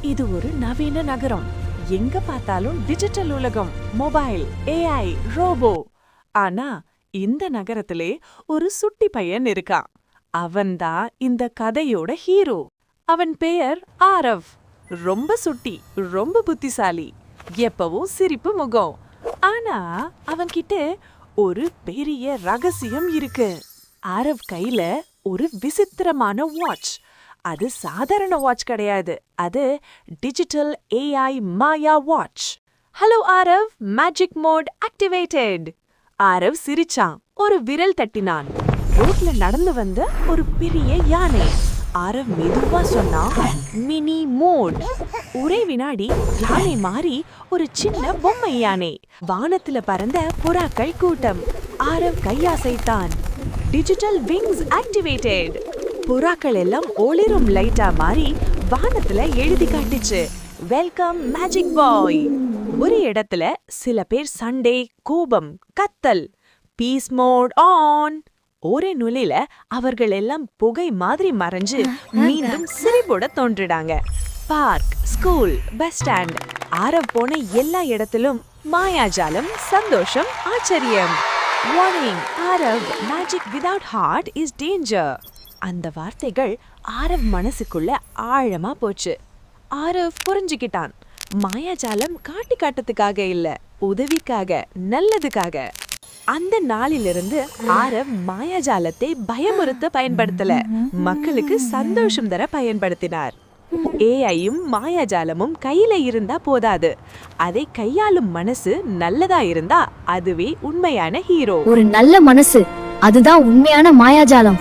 இது ஒரு நவீன நகரம். எங்க பார்த்தாலும் டிஜிட்டல் உலகம், மொபைல், ஏஐ, ரோபோ. ஆனா இந்த நகரத்திலே ஒரு சுட்டி பையன் இருக்கான். அவன்தான் இந்த கதையோட ஹீரோ. அவன் பெயர் ஆரவ். ரொம்ப சுட்டி, ரொம்ப புத்திசாலி, எப்பவும் சிரிப்பு முகம். ஆனா அவன்கிட்ட ஒரு பெரிய ரகசியம் இருக்கு. ஆரவ் கையில ஒரு விசித்திரமான வாட்ச். அது சாதாரண வாட்ச் கிடையாது, அது digital AI Maya watch. Hello Aarav, magic mode activated. Aarav சிரிச்சான், ஒரு விரல் தட்டினான். ரோட்ல நடந்து வந்த ஒரு பெரிய யானை. ஆரவ் மெதுவா சொன்னான், மினி மோட். ஒரே வினாடி யானை மாறி ஒரு சின்ன பொம்மை யானை. வானத்துல பறந்த புறாக்கள் கூட்டம். ஆரவ் கையசைத்தான், டிஜிட்டல் விங்ஸ் ஆக்டிவேட்டட். புறாக்கள் எல்லாம் ஒளிரும் லைட்டா மாறி வானத்துல எழுதி காட்டுச்சு, வெல்கம் மேஜிக் பாய். ஒரு இடத்துல சில பேர் சண்டே, கோபம், கத்தல். Piece mode on. ஒரே நுழையில அவர்கள் எல்லாம் புகை மாதிரி மறைஞ்சு மீண்டும் சிரிப்போட தோன்றிடாங்க. Park, school, bus stand, Aarav போன எல்லா இடத்திலும் மாயாஜாலம், சந்தோஷம், ஆச்சரியம். Warning, Aarav, magic without heart is danger. அந்த வார்த்தைகள் ஆரவ் மனசுக்குள்ள ஆழமா போச்சு. ஆரவ் புரிஞ்சுக்கிட்டான், மாயாஜாலம் காட்டி காட்டுறதுக்காக இல்ல, உதவிக்காக, நல்லதுக்காக. அந்த நாளிலிருந்து ஆரவ் மாயாஜாலத்தை பயமுறுத்த பயன்படுத்தல, மக்களுக்கு சந்தோஷம் தர பயன்படுத்தினார். ஏஐயும் மாயாஜாலமும் கையில இருந்தா போதாது, அதை கையாளும் மனசு நல்லதா இருந்தா அதுவே உண்மையான ஹீரோ. ஒரு நல்ல மனசு, அதுதான் உண்மையான மாயாஜாலம்.